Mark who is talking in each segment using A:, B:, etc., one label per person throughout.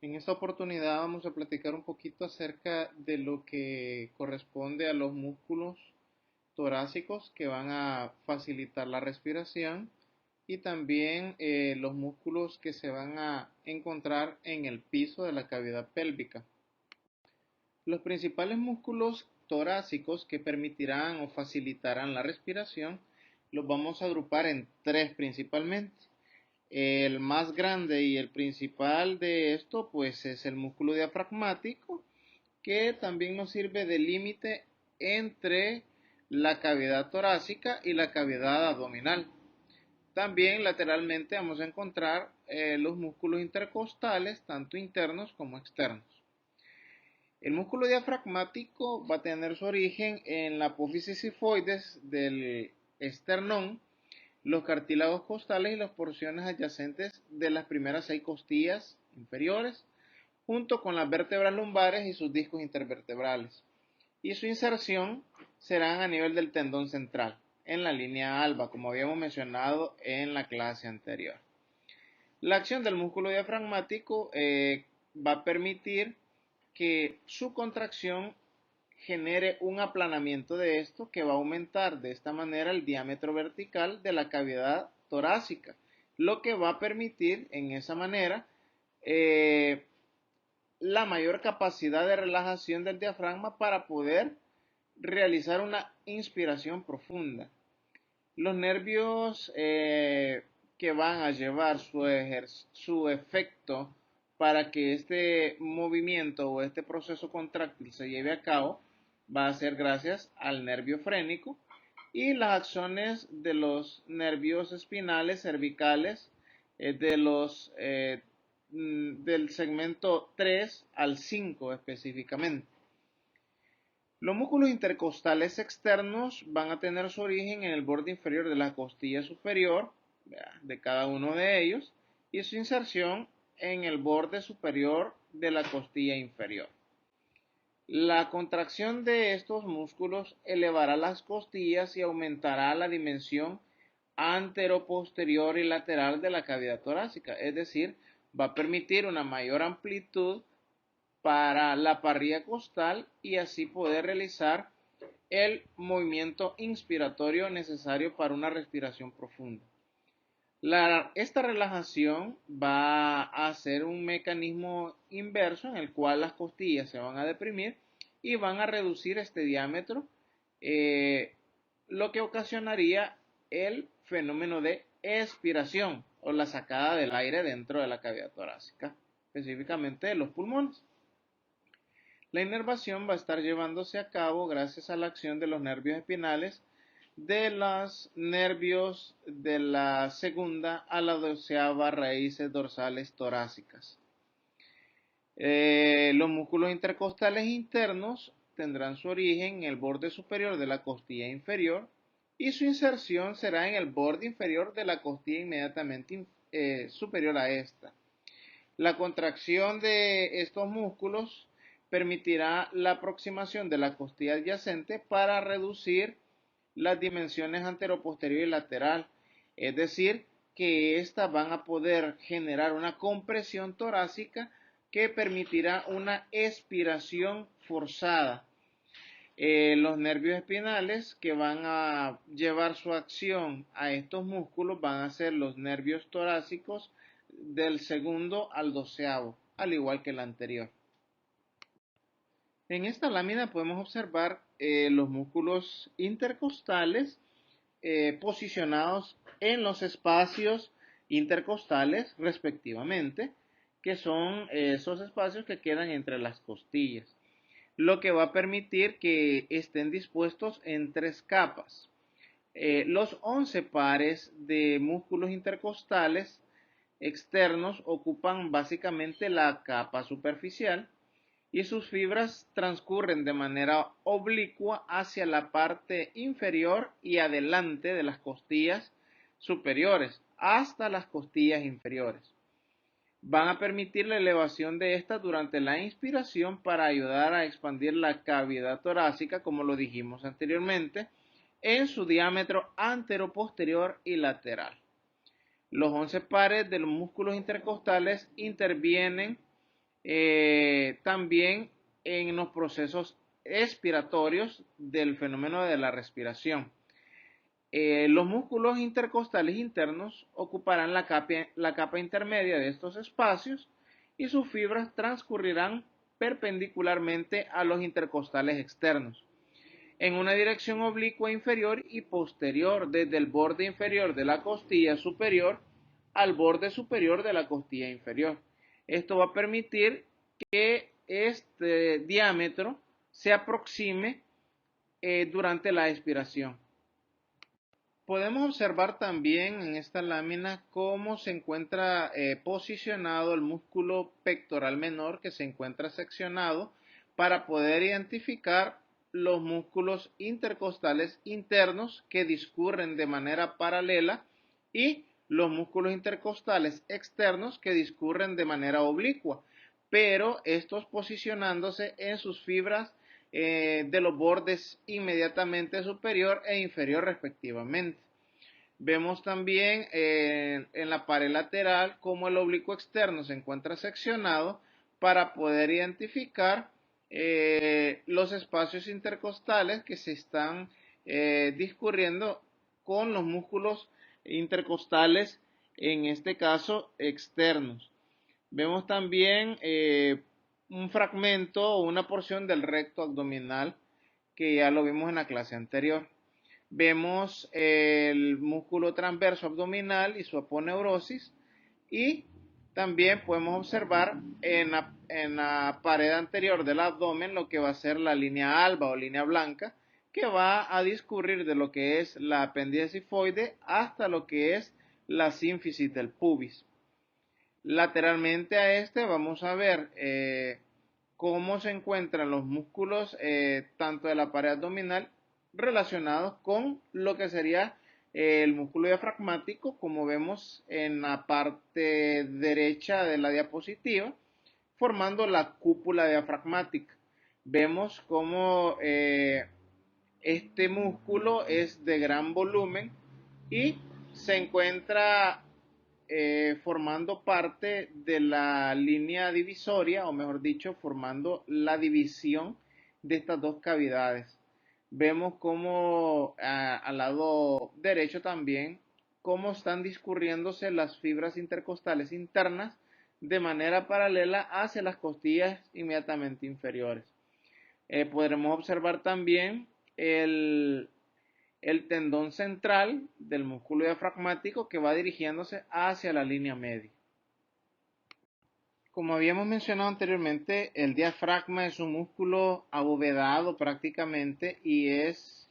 A: En esta oportunidad vamos a platicar un poquito acerca de lo que corresponde a los músculos torácicos que van a facilitar la respiración y también los músculos que se van a encontrar en el piso de la cavidad pélvica. Los principales músculos torácicos que permitirán o facilitarán la respiración los vamos a agrupar en tres principalmente. El más grande y el principal de esto pues es el músculo diafragmático, que también nos sirve de límite entre la cavidad torácica y la cavidad abdominal. También lateralmente vamos a encontrar los músculos intercostales, tanto internos como externos. El músculo diafragmático va a tener su origen en la apófisis sifoides del esternón, los cartílagos costales y las porciones adyacentes de las primeras 6 costillas inferiores, junto con las vértebras lumbares y sus discos intervertebrales. Y su inserción será a nivel del tendón central, en la línea alba, como habíamos mencionado en la clase anterior. La acción del músculo diafragmático va a permitir que su contracción genere un aplanamiento de esto que va a aumentar de esta manera el diámetro vertical de la cavidad torácica, lo que va a permitir en esa manera la mayor capacidad de relajación del diafragma para poder realizar una inspiración profunda. Los nervios que van a llevar su efecto para que este movimiento o este proceso contráctil se lleve a cabo va a ser gracias al nervio frénico y las acciones de los nervios espinales cervicales del segmento 3 al 5 específicamente. Los músculos intercostales externos van a tener su origen en el borde inferior de la costilla superior de cada uno de ellos y su inserción en el borde superior de la costilla inferior. La contracción de estos músculos elevará las costillas y aumentará la dimensión antero-posterior y lateral de la cavidad torácica, es decir, va a permitir una mayor amplitud para la parrilla costal y así poder realizar el movimiento inspiratorio necesario para una respiración profunda. Esta relajación va a ser un mecanismo inverso en el cual las costillas se van a deprimir y van a reducir este diámetro, lo que ocasionaría el fenómeno de expiración o la sacada del aire dentro de la cavidad torácica, específicamente de los pulmones. La inervación va a estar llevándose a cabo gracias a la acción de los nervios espinales de los nervios de la segunda a la 12ª raíces dorsales torácicas. Los músculos intercostales internos tendrán su origen en el borde superior de la costilla inferior y su inserción será en el borde inferior de la costilla inmediatamente superior a esta. La contracción de estos músculos permitirá la aproximación de la costilla adyacente para reducir las dimensiones anteroposterior y lateral, es decir, que éstas van a poder generar una compresión torácica que permitirá una expiración forzada. Los nervios espinales que van a llevar su acción a estos músculos van a ser los nervios torácicos del segundo al 12º, al igual que el anterior. En esta lámina podemos observar los músculos intercostales posicionados en los espacios intercostales respectivamente, que son esos espacios que quedan entre las costillas, lo que va a permitir que estén dispuestos en 3 capas. Los 11 pares de músculos intercostales externos ocupan básicamente la capa superficial y sus fibras transcurren de manera oblicua hacia la parte inferior y adelante de las costillas superiores hasta las costillas inferiores. Van a permitir la elevación de estas durante la inspiración para ayudar a expandir la cavidad torácica, como lo dijimos anteriormente, en su diámetro antero-posterior y lateral. Los 11 pares de los músculos intercostales intervienen también en los procesos expiratorios del fenómeno de la respiración. Los músculos intercostales internos ocuparán la capa intermedia de estos espacios y sus fibras transcurrirán perpendicularmente a los intercostales externos, en una dirección oblicua inferior y posterior desde el borde inferior de la costilla superior al borde superior de la costilla inferior. Esto va a permitir que este diámetro se aproxime durante la expiración. Podemos observar también en esta lámina cómo se encuentra posicionado el músculo pectoral menor, que se encuentra seccionado para poder identificar los músculos intercostales internos que discurren de manera paralela y los músculos intercostales externos que discurren de manera oblicua, pero estos posicionándose en sus fibras de los bordes inmediatamente superior e inferior respectivamente. Vemos también en la pared lateral cómo el oblicuo externo se encuentra seccionado para poder identificar los espacios intercostales que se están discurriendo con los músculos intercostales, en este caso externos. Vemos también un fragmento o una porción del recto abdominal que ya lo vimos en la clase anterior. Vemos el músculo transverso abdominal y su aponeurosis, y también podemos observar en la pared anterior del abdomen lo que va a ser la línea alba o línea blanca, que va a discurrir de lo que es la apéndice sifoide hasta lo que es la sínfisis del pubis. Lateralmente a este vamos a ver cómo se encuentran los músculos tanto de la pared abdominal relacionados con lo que sería el músculo diafragmático, como vemos en la parte derecha de la diapositiva, formando la cúpula diafragmática. Vemos cómo este músculo es de gran volumen y se encuentra formando parte de la línea divisoria, o mejor dicho, formando la división de estas dos cavidades. Vemos cómo al lado derecho también, cómo están discurriéndose las fibras intercostales internas de manera paralela hacia las costillas inmediatamente inferiores. Podremos observar también el tendón central del músculo diafragmático que va dirigiéndose hacia la línea media. Como habíamos mencionado anteriormente, el diafragma es un músculo abovedado prácticamente y es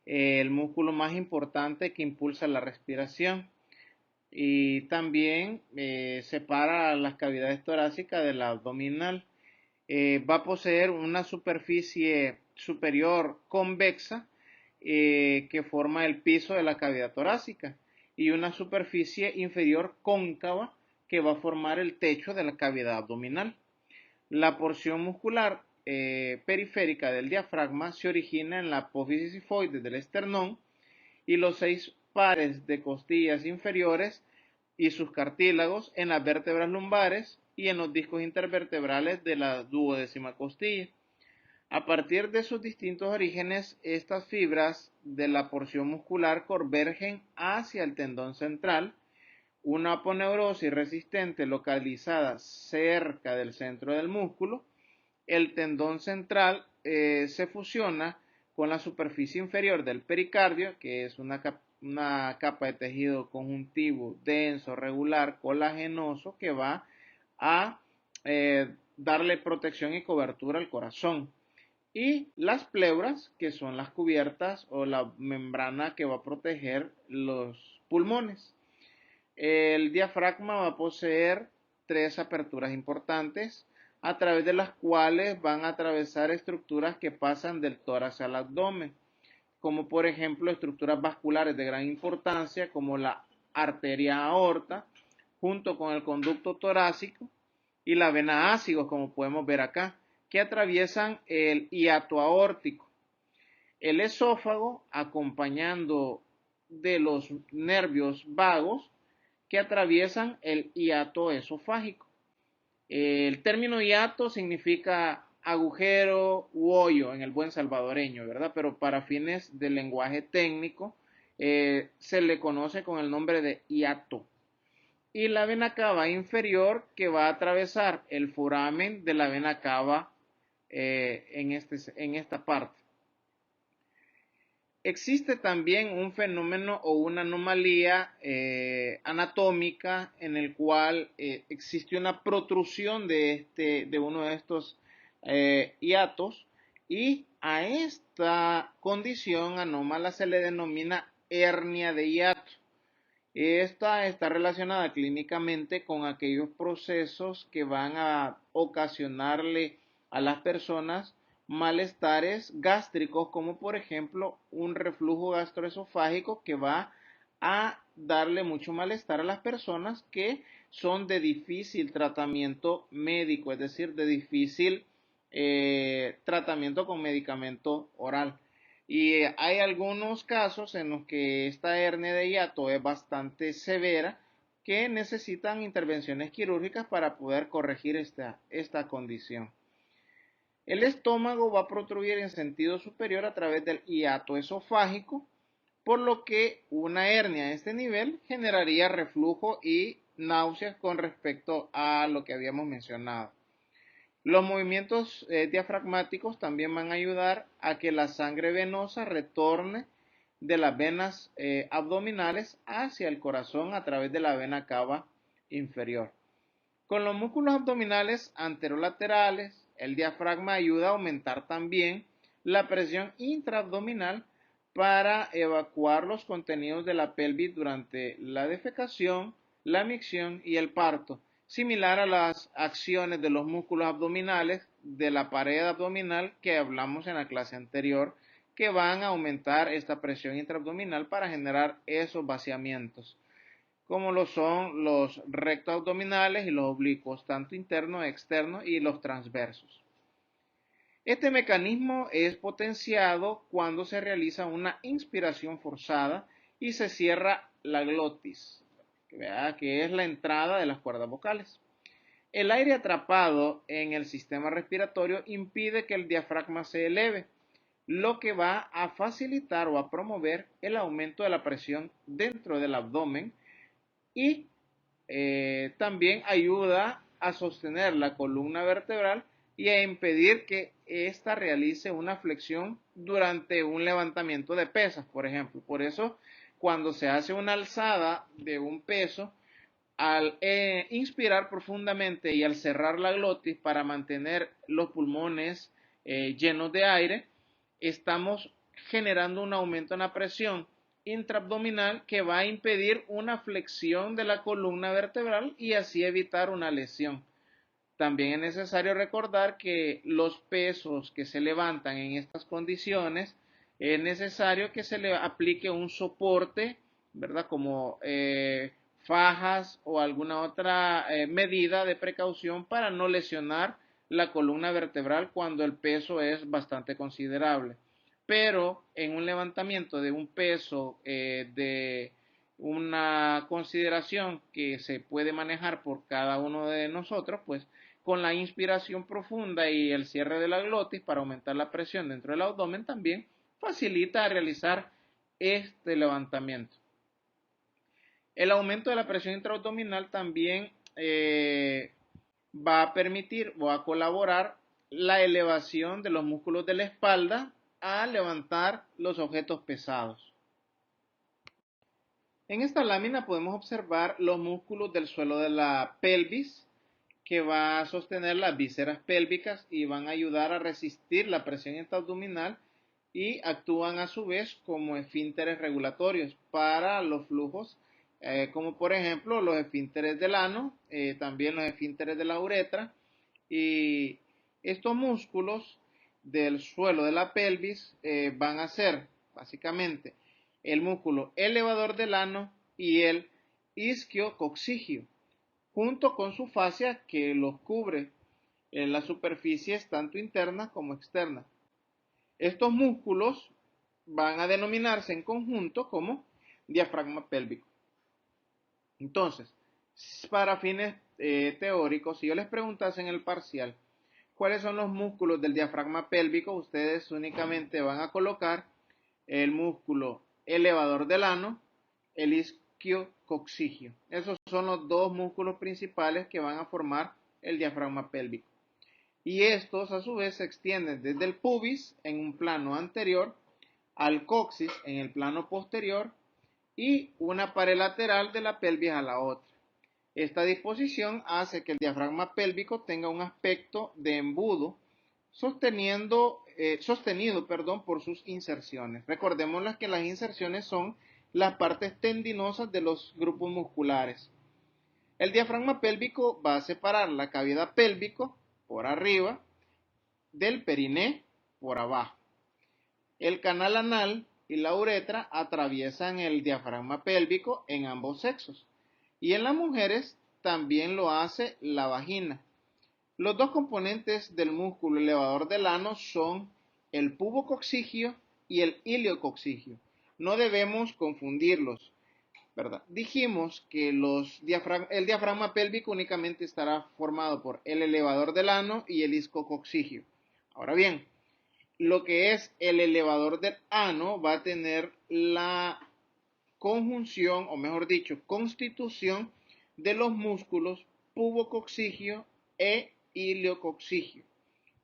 A: el músculo más importante que impulsa la respiración, y también separa las cavidades torácicas de la abdominal. Va a poseer una superficie superior convexa que forma el piso de la cavidad torácica, y una superficie inferior cóncava que va a formar el techo de la cavidad abdominal. La porción muscular periférica del diafragma se origina en la apófisis sifoide del esternón y los 6 pares de costillas inferiores y sus cartílagos en las vértebras lumbares y en los discos intervertebrales de la duodécima costilla. A partir de sus distintos orígenes, estas fibras de la porción muscular convergen hacia el tendón central, una aponeurosis resistente localizada cerca del centro del músculo. El tendón central se fusiona con la superficie inferior del pericardio, que es una capa de tejido conjuntivo denso, regular, colagenoso, que va a darle protección y cobertura al corazón. Y las pleuras, que son las cubiertas o la membrana que va a proteger los pulmones. El diafragma va a poseer 3 aperturas importantes, a través de las cuales van a atravesar estructuras que pasan del tórax al abdomen, como por ejemplo estructuras vasculares de gran importancia como la arteria aorta, junto con el conducto torácico y la vena ácido, como podemos ver acá, que atraviesan el hiato aórtico. El esófago, acompañando de los nervios vagos que atraviesan el hiato esofágico. El término hiato significa agujero u hoyo en el buen salvadoreño, ¿verdad? Pero para fines del lenguaje técnico se le conoce con el nombre de hiato. Y la vena cava inferior que va a atravesar el foramen de la vena cava en esta parte. Existe también un fenómeno o una anomalía anatómica en el cual existe una protrusión de uno de estos hiatos, y a esta condición anómala se le denomina hernia de hiato. Esta está relacionada clínicamente con aquellos procesos que van a ocasionarle a las personas malestares gástricos, como por ejemplo un reflujo gastroesofágico que va a darle mucho malestar a las personas que son de difícil tratamiento médico, es decir, de difícil tratamiento con medicamento oral. Y hay algunos casos en los que esta hernia de hiato es bastante severa, que necesitan intervenciones quirúrgicas para poder corregir esta condición. El estómago va a protruir en sentido superior a través del hiato esofágico, por lo que una hernia a este nivel generaría reflujo y náuseas con respecto a lo que habíamos mencionado. Los movimientos diafragmáticos también van a ayudar a que la sangre venosa retorne de las venas abdominales hacia el corazón a través de la vena cava inferior. Con los músculos abdominales anterolaterales, el diafragma ayuda a aumentar también la presión intraabdominal para evacuar los contenidos de la pelvis durante la defecación, la micción y el parto, similar a las acciones de los músculos abdominales de la pared abdominal que hablamos en la clase anterior, que van a aumentar esta presión intraabdominal para generar esos vaciamientos, como lo son los rectos abdominales y los oblicuos, tanto internos, externos y los transversos. Este mecanismo es potenciado cuando se realiza una inspiración forzada y se cierra la glotis, que es la entrada de las cuerdas vocales. El aire atrapado en el sistema respiratorio impide que el diafragma se eleve, lo que va a facilitar o a promover el aumento de la presión dentro del abdomen, y también ayuda a sostener la columna vertebral y a impedir que ésta realice una flexión durante un levantamiento de pesas, por ejemplo. Por eso, cuando se hace una alzada de un peso, al inspirar profundamente y al cerrar la glotis para mantener los pulmones llenos de aire, estamos generando un aumento en la presión intraabdominal que va a impedir una flexión de la columna vertebral y así evitar una lesión. También es necesario recordar que los pesos que se levantan en estas condiciones es necesario que se le aplique un soporte, ¿verdad? Como fajas o alguna otra medida de precaución para no lesionar la columna vertebral cuando el peso es bastante considerable. Pero en un levantamiento de un peso de una consideración que se puede manejar por cada uno de nosotros, pues con la inspiración profunda y el cierre de la glotis para aumentar la presión dentro del abdomen también facilita realizar este levantamiento. El aumento de la presión intraabdominal también va a permitir o a colaborar la elevación de los músculos de la espalda a levantar los objetos pesados. En esta lámina podemos observar los músculos del suelo de la pelvis, que va a sostener las vísceras pélvicas y van a ayudar a resistir la presión intraabdominal, y actúan a su vez como esfínteres regulatorios para los flujos, como por ejemplo los esfínteres del ano, también los esfínteres de la uretra. Y estos músculos del suelo de la pelvis van a ser básicamente el músculo elevador del ano y el isquiococcigio, junto con su fascia que los cubre en las superficies tanto internas como externas. Estos músculos van a denominarse en conjunto como diafragma pélvico. Entonces, Para fines teóricos, si yo les preguntase en el parcial cuáles son los músculos del diafragma pélvico, ustedes únicamente van a colocar el músculo elevador del ano, el isquiococcigio. Esos son los dos músculos principales que van a formar el diafragma pélvico. Y estos a su vez se extienden desde el pubis en un plano anterior al coxis en el plano posterior y una pared lateral de la pelvis a la otra. Esta disposición hace que el diafragma pélvico tenga un aspecto de embudo sostenido por sus inserciones. Recordemos que las inserciones son las partes tendinosas de los grupos musculares. El diafragma pélvico va a separar la cavidad pélvica por arriba del periné por abajo. El canal anal y la uretra atraviesan el diafragma pélvico en ambos sexos. Y en las mujeres también lo hace la vagina. Los dos componentes del músculo elevador del ano son el pubococcigio y el iliococcigio. No debemos confundirlos, ¿verdad? Dijimos que el diafragma pélvico únicamente estará formado por el elevador del ano y el isquiococcigio. Ahora bien, lo que es el elevador del ano va a tener la conjunción, o mejor dicho, constitución de los músculos pubococcigio e iliococcigio,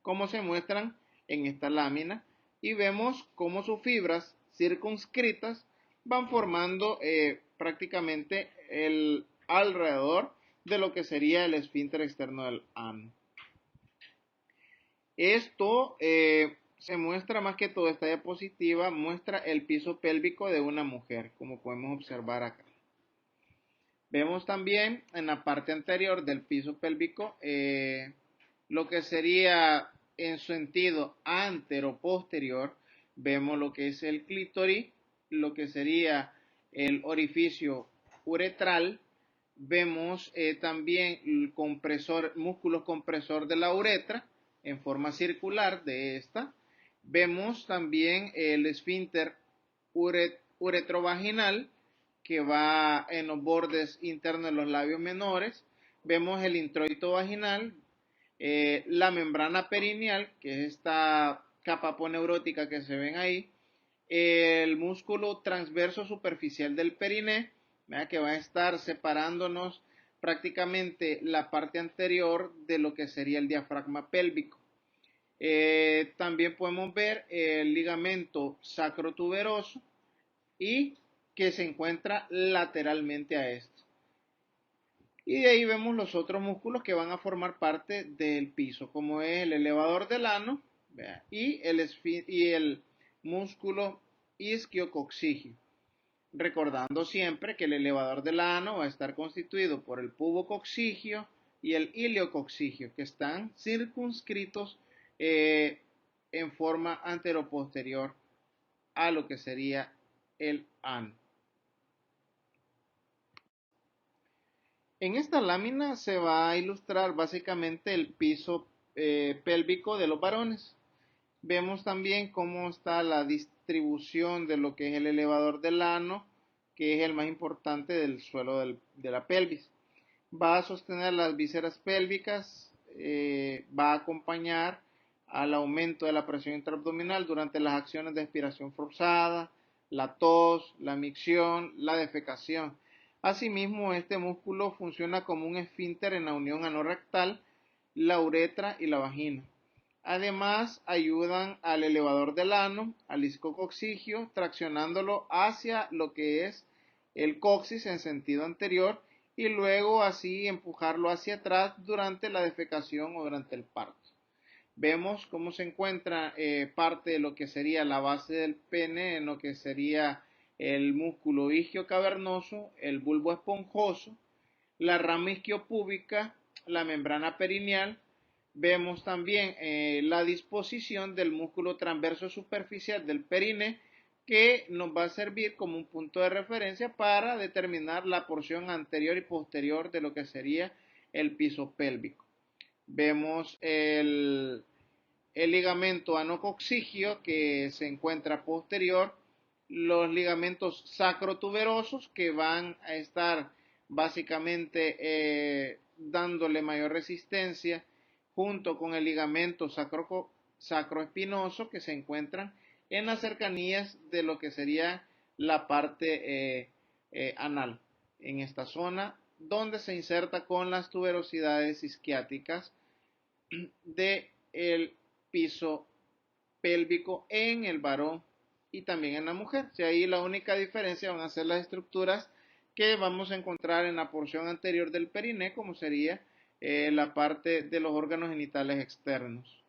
A: como se muestran en esta lámina, y vemos cómo sus fibras circunscritas van formando prácticamente alrededor de lo que sería el esfínter externo del ano. Esto se muestra más que todo, esta diapositiva muestra el piso pélvico de una mujer, como podemos observar acá. Vemos también en la parte anterior del piso pélvico lo que sería en sentido antero-posterior. Vemos lo que es el clítoris, lo que sería el orificio uretral. Vemos también el músculo compresor de la uretra en forma circular de esta. Vemos también el esfínter uretrovaginal que va en los bordes internos de los labios menores. Vemos el introito vaginal, la membrana perineal, que es esta capa aponeurótica que se ven ahí, el músculo transverso superficial del periné, que va a estar separándonos prácticamente la parte anterior de lo que sería el diafragma pélvico. También podemos ver el ligamento sacrotuberoso y que se encuentra lateralmente a esto. Y de ahí vemos los otros músculos que van a formar parte del piso, como es el elevador del ano y el músculo isquiococcigio. Recordando siempre que el elevador del ano va a estar constituido por el pubococcigio y el iliococcigio, que están circunscritos en forma anteroposterior a lo que sería el ano. En esta lámina se va a ilustrar básicamente el piso pélvico de los varones. Vemos también cómo está la distribución de lo que es el elevador del ano, que es el más importante del suelo de la pelvis. Va a sostener las vísceras pélvicas, va a acompañar al aumento de la presión intraabdominal durante las acciones de expiración forzada, la tos, la micción, la defecación. Asimismo, este músculo funciona como un esfínter en la unión anorrectal, la uretra y la vagina. Además, ayudan al elevador del ano, al isquiococcigio, traccionándolo hacia lo que es el coxis en sentido anterior y luego así empujarlo hacia atrás durante la defecación o durante el parto. Vemos cómo se encuentra parte de lo que sería la base del pene, en lo que sería el músculo isquiocavernoso, el bulbo esponjoso, la rama isquiopúbica, la membrana perineal. Vemos también la disposición del músculo transverso superficial del perine, que nos va a servir como un punto de referencia para determinar la porción anterior y posterior de lo que sería el piso pélvico. Vemos el ligamento anococcigio que se encuentra posterior, los ligamentos sacrotuberosos que van a estar básicamente dándole mayor resistencia junto con el ligamento sacroespinoso que se encuentran en las cercanías de lo que sería la parte anal, en esta zona donde se inserta con las tuberosidades isquiáticas del piso pélvico en el varón y también en la mujer. Si ahí la única diferencia van a ser las estructuras que vamos a encontrar en la porción anterior del periné, como sería la parte de los órganos genitales externos.